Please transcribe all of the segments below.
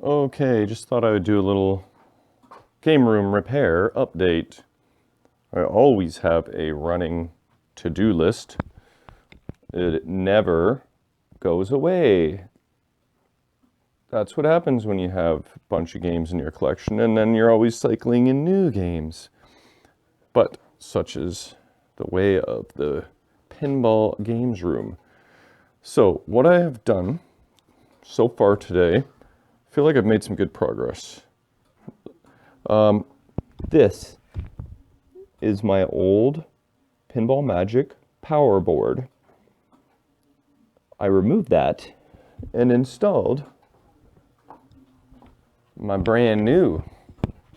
Okay, just thought I would do a little game room repair update. I always have a running to-do list. It never goes away. That's what happens when you have a bunch of games in your collection, and then you're always cycling in new games. But such is the way of the pinball games room. So what I have done so far today, I feel like I've made some good progress. This is my old Pinball Magic power board. I removed that and installed my brand new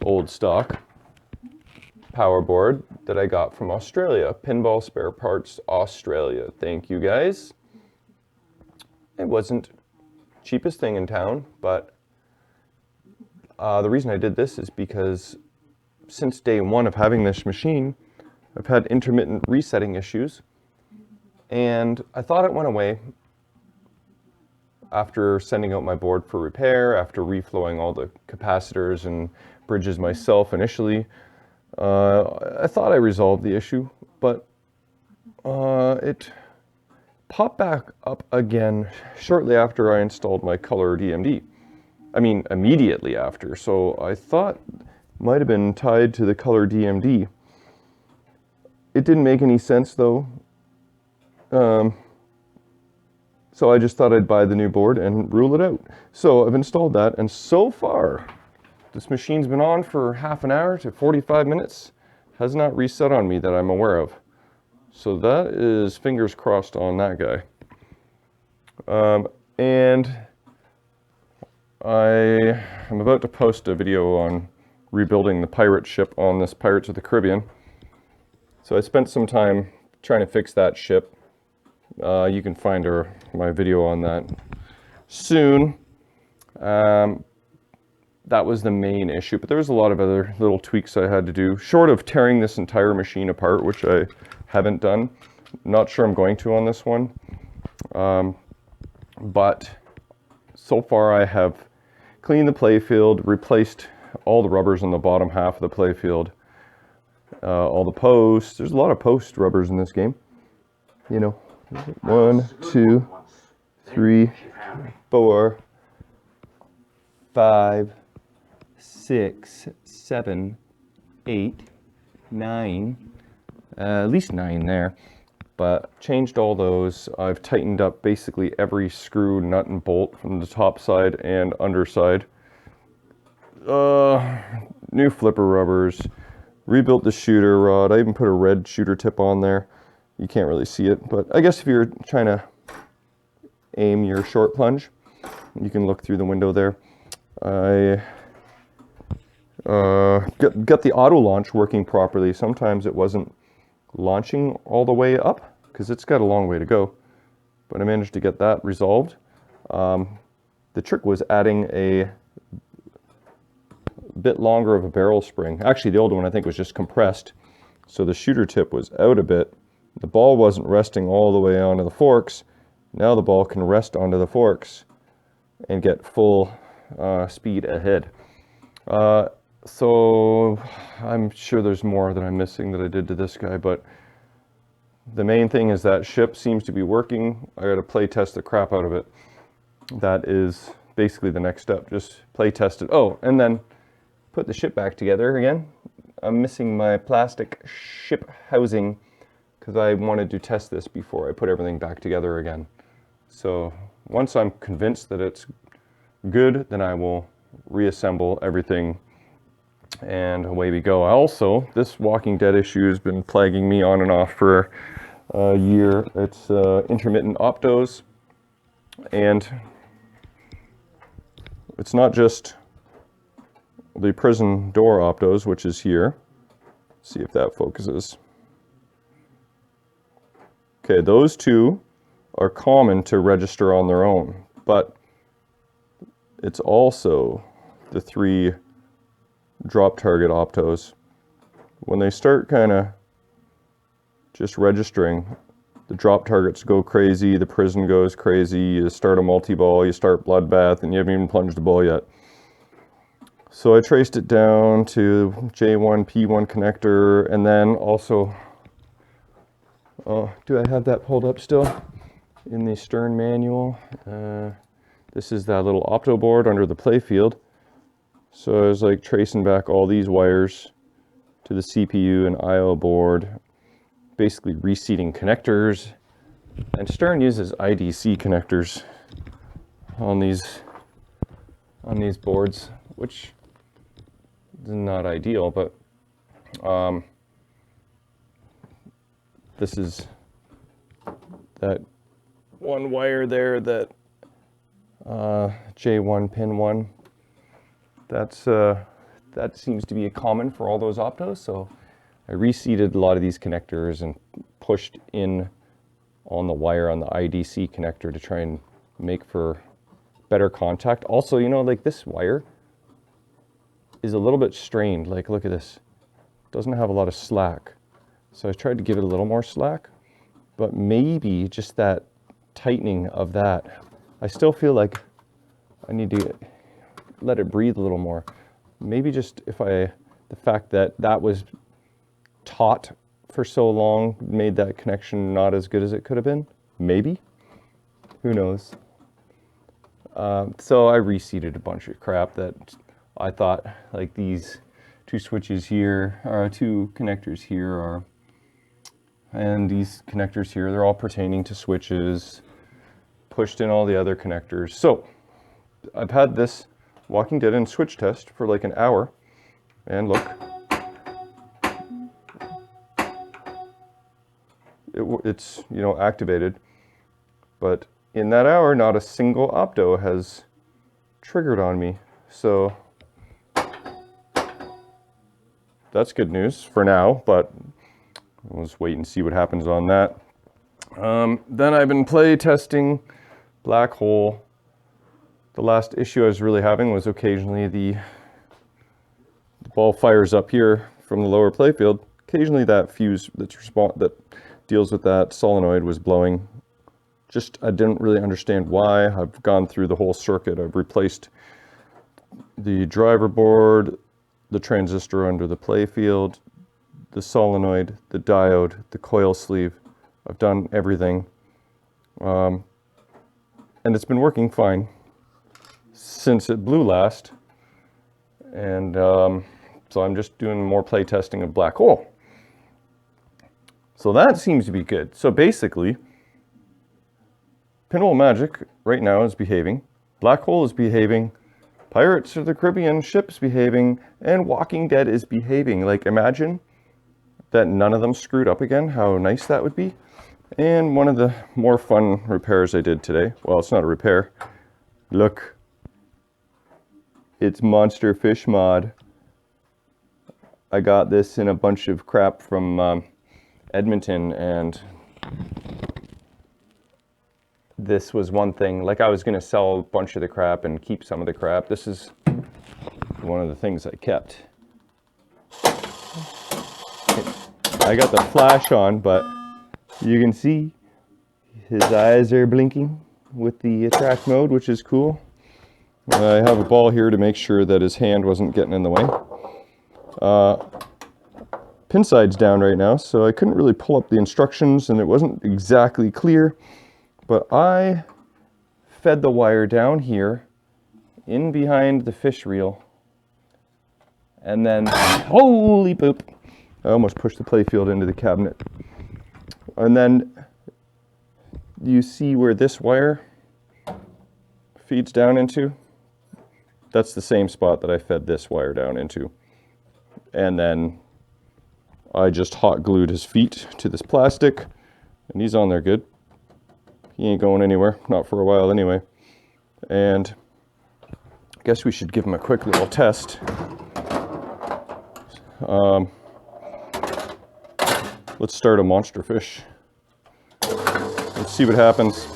old stock power board that I got from Australia, Pinball Spare Parts Australia. Thank you guys. It wasn't cheapest thing in town, but the reason I did this is because since day one of having this machine, I've had intermittent resetting issues, and I thought it went away after sending out my board for repair, after reflowing all the capacitors and bridges myself initially. I thought I resolved the issue, but it popped back up again shortly after I installed my color DMD. I mean, immediately after, so I thought it might have been tied to the color DMD. It didn't make any sense though. So I just thought I'd buy the new board and rule it out. So I've installed that, and so far, this machine's been on for half an hour to 45 minutes. Has not reset on me that I'm aware of. So that is fingers crossed on that guy. And I am about to post a video on rebuilding the pirate ship on this Pirates of the Caribbean. So I spent some time trying to fix that ship. You can find my video on that soon. That was the main issue, but there was a lot of other little tweaks I had to do, short of tearing this entire machine apart, which I haven't done. Not sure I'm going to on this one. But so far I have cleaned the playfield, replaced all the rubbers on the bottom half of the playfield, all the posts. There's a lot of post rubbers in this game. You know, 1, 2, 3, 4, 5, 6, 7, 8, 9, at least 9 there. But changed all those. I've tightened up basically every screw, nut, and bolt from the top side and underside. New flipper rubbers. Rebuilt the shooter rod. I even put a red shooter tip on there. You can't really see it, but I guess if you're trying to aim your short plunge, you can look through the window there. I got the auto launch working properly. Sometimes it wasn't launching all the way up because it's got a long way to go, but I managed to get that resolved. The trick was adding a bit longer of a barrel spring. Actually, the old one I think was just compressed, so the shooter tip was out a bit. The ball wasn't resting all the way onto the forks. Now the ball can rest onto the forks and get full speed ahead. So I'm sure there's more that I'm missing that I did to this guy, but the main thing is that ship seems to be working. I gotta play test the crap out of it. That is basically the next step, just play test it. Oh, and then put the ship back together again. I'm missing my plastic ship housing because I wanted to test this before I put everything back together again. So once I'm convinced that it's good, then I will reassemble everything and away we go. Also, this Walking Dead issue has been plaguing me on and off for a year. It's intermittent optos, and it's not just the prison door optos, which is here. Let's see if that focuses. Okay, those two are common to register on their own, but it's also the 3 drop target optos. When they start kind of just registering, the drop targets go crazy, the prison goes crazy, you start a multi-ball, you start bloodbath, and you haven't even plunged the ball yet. So I traced it down to J1, P1 connector, and then also, do I have that pulled up still in the Stern manual? This is that little opto board under the playfield. So I was like tracing back all these wires to the CPU and IO board, basically reseating connectors. And Stern uses IDC connectors on these boards, which is not ideal, but this is that one wire there, that J1 pin 1. That seems to be a common for all those optos, so I reseated a lot of these connectors and pushed in on the wire on the IDC connector to try and make for better contact. Also, you know, like this wire is a little bit strained. Like, look at this. Doesn't have a lot of slack. So I tried to give it a little more slack, but maybe just that tightening of that, I still feel like I need to let it breathe a little more. Maybe just the fact that that was taut for so long made that connection not as good as it could have been. Maybe. Who knows? So I reseated a bunch of crap that I thought, like these two switches here, or two connectors here and these connectors here, they're all pertaining to switches. Pushed in all the other connectors. So I've had this Walking Dead and switch test for like an hour, and look, it's, you know, activated, but in that hour not a single opto has triggered on me. So that's good news for now, but we'll just wait and see what happens on that. Then I've been play testing Black Hole. The last issue I was really having was occasionally the ball fires up here from the lower playfield. Occasionally that fuse that deals with that solenoid was blowing. Just, I didn't really understand why. I've gone through the whole circuit. I've replaced the driver board, the transistor under the playfield, the solenoid, the diode, the coil sleeve. I've done everything. And it's been working fine since it blew last. And so I'm just doing more play testing of Black Hole. So that seems to be good. So basically, Pinball Magic right now is behaving, Black Hole is behaving, Pirates of the Caribbean ship's behaving, and Walking Dead is behaving. Like, imagine that none of them screwed up again, how nice that would be. And one of the more fun repairs I did today, well, it's not a repair, look, it's Monster Fish Mod. I got this in a bunch of crap from Edmonton, and this was one thing. Like, I was going to sell a bunch of the crap and keep some of the crap. This is one of the things I kept. I got the flash on, but you can see his eyes are blinking with the attract mode, which is cool. I have a ball here to make sure that his hand wasn't getting in the way. Pin side's down right now, so I couldn't really pull up the instructions and it wasn't exactly clear, but I fed the wire down here in behind the fish reel, and then holy poop, I almost pushed the playfield into the cabinet. And then you see where this wire feeds down into? That's the same spot that I fed this wire down into. And then I just hot glued his feet to this plastic, and he's on there good. He ain't going anywhere, not for a while anyway. And I guess we should give him a quick little test. Let's start a monster fish. Let's see what happens.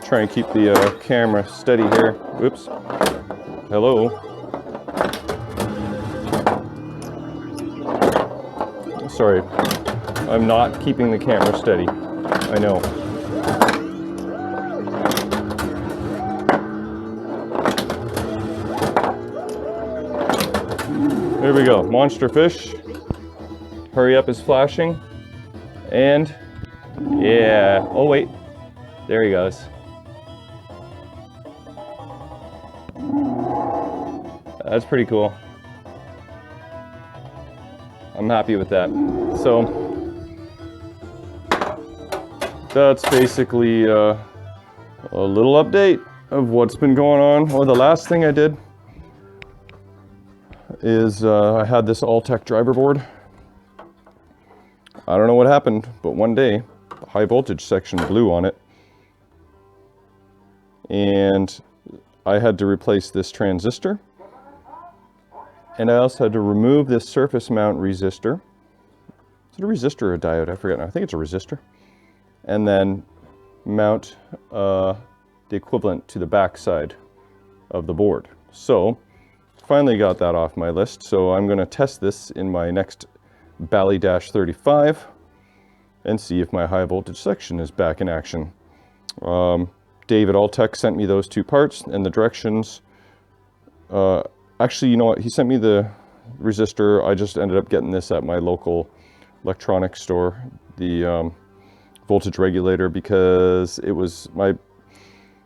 Try and keep the camera steady here. Whoops. Hello. Sorry, I'm not keeping the camera steady. I know. There we go, monster fish. Hurry up is flashing. And yeah, oh wait, there he goes. That's pretty cool. I'm happy with that. So that's basically a little update of what's been going on. Well, the last thing I did is I had this All-Tech driver board. I don't know what happened, but one day the high voltage section blew on it. And I had to replace this transistor. And I also had to remove this surface mount resistor. Is it a resistor or a diode? I forget now. I think it's a resistor. And then mount the equivalent to the back side of the board. So finally got that off my list. So I'm going to test this in my next Bally-35 and see if my high voltage section is back in action. David Alltech sent me those two parts and the directions. Actually, you know what? He sent me the resistor. I just ended up getting this at my local electronics store, the voltage regulator, because it was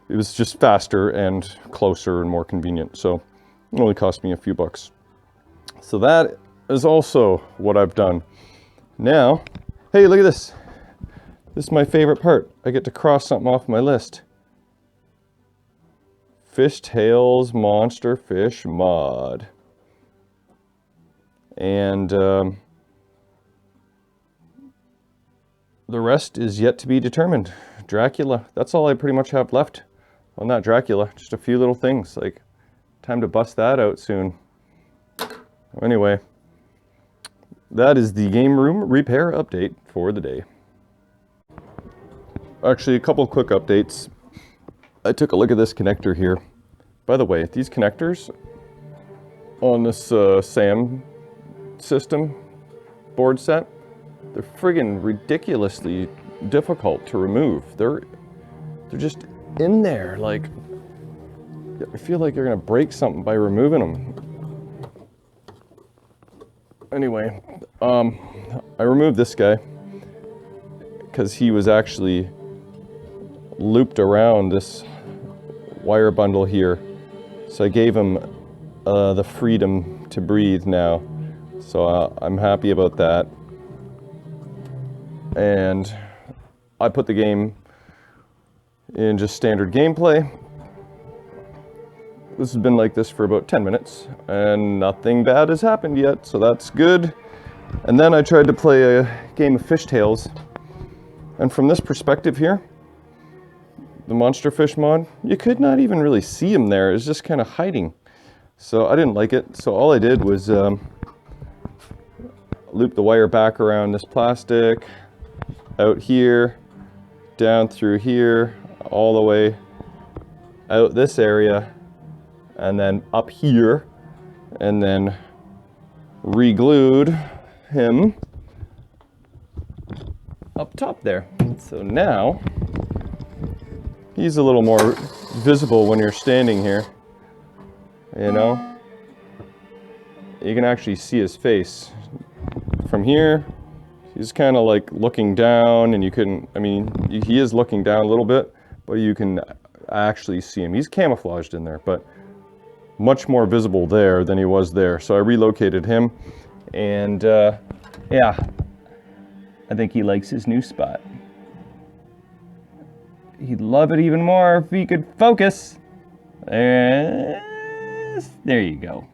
just faster and closer and more convenient. So it only cost me a few bucks. So that is also what I've done. Now, hey, look at this. This is my favorite part. I get to cross something off my list. Fishtails Monster Fish mod. And the rest is yet to be determined. Dracula, that's all I pretty much have left. Well, not Dracula, just a few little things. Like, time to bust that out soon. Anyway, that is the game room repair update for the day. Actually, a couple quick updates. I took a look at this connector here. By the way, these connectors on this SAM system board set, they're friggin' ridiculously difficult to remove. They're just in there, like, I feel like you're gonna break something by removing them. Anyway, I removed this guy because he was actually looped around this wire bundle here. So I gave him the freedom to breathe now. So I'm happy about that. And I put the game in just standard gameplay. This has been like this for about 10 minutes and nothing bad has happened yet, so that's good. And then I tried to play a game of Fishtails. And from this perspective here, the monster fish mod, you could not even really see him there. It's just kind of hiding. So I didn't like it. So all I did was loop the wire back around this plastic, out here, down through here, all the way out this area, and then up here, and then re-glued him up top there. So now he's a little more visible when you're standing here, you know? You can actually see his face. From here, he's kind of like looking down, and you couldn't, I mean, he is looking down a little bit, but you can actually see him. He's camouflaged in there, but much more visible there than he was there. So I relocated him, and yeah, I think he likes his new spot. He'd love it even more if he could focus. There you go.